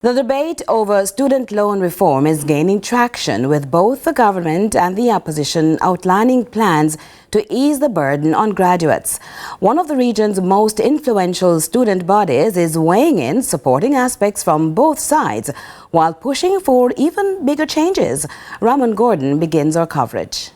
The debate over student loan reform is gaining traction, with both the government and the opposition outlining plans to ease the burden on graduates. One of the region's most influential student bodies is weighing in, supporting aspects from both sides, while pushing for even bigger changes. Ramon Gordon begins our coverage.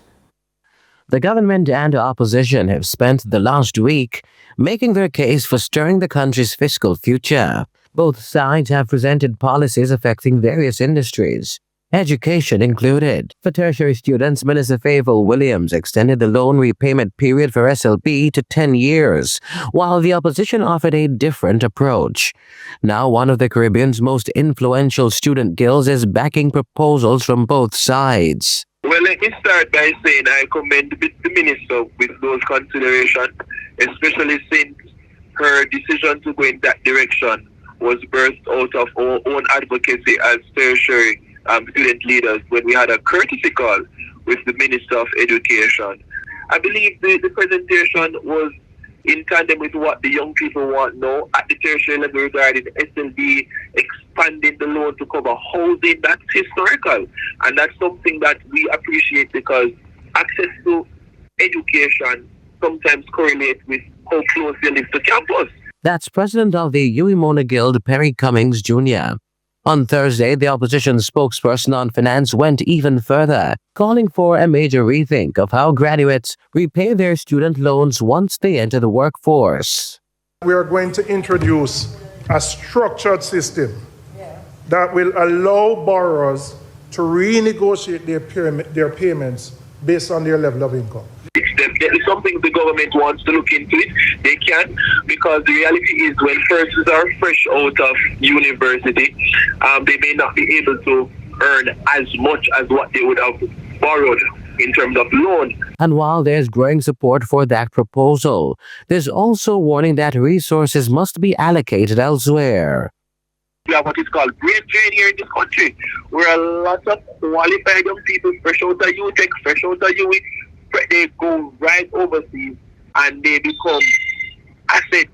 The government and opposition have spent the last week making their case for stirring the country's fiscal future. Both sides have presented policies affecting various industries, education included. For tertiary students, Minister Favour Williams extended the loan repayment period for SLB to 10 years, while the opposition offered a different approach. Now, one of the Caribbean's most influential student guilds is backing proposals from both sides. Well, let me start by saying I commend the minister with those considerations, especially since her decision to go in that direction was birthed out of our own advocacy as tertiary student leaders when we had a courtesy call with the Minister of Education. I believe the presentation was in tandem with what the young people want now at the tertiary level regarding SLB expanding the loan to cover housing. That's historical, and that's something that we appreciate because access to education sometimes correlates with how close you live to campus. That's President of the UWI Guild, Perry Cummings Jr. On Thursday, the opposition spokesperson on finance went even further, calling for a major rethink of how graduates repay their student loans once they enter the workforce. We are going to introduce a structured system that will allow borrowers to renegotiate their payments based on their level of income. It's definitely something the government wants to look into it. They can, because the reality is when persons are fresh out of university, they may not be able to earn as much as what they would have borrowed in terms of loan. And while there's growing support for that proposal, there's also warning that resources must be allocated elsewhere. We have what is called brain drain here in this country, where a lot of qualified young people, fresh out of UTech, fresh out of UWI, they go right overseas and they become assets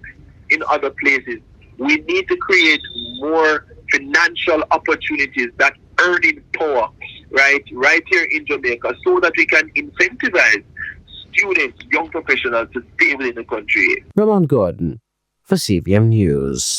in other places. We need to create more financial opportunities, that earning power, right here in Jamaica, so that we can incentivize students, young professionals to stay within the country. Ramon Gordon for CVM News.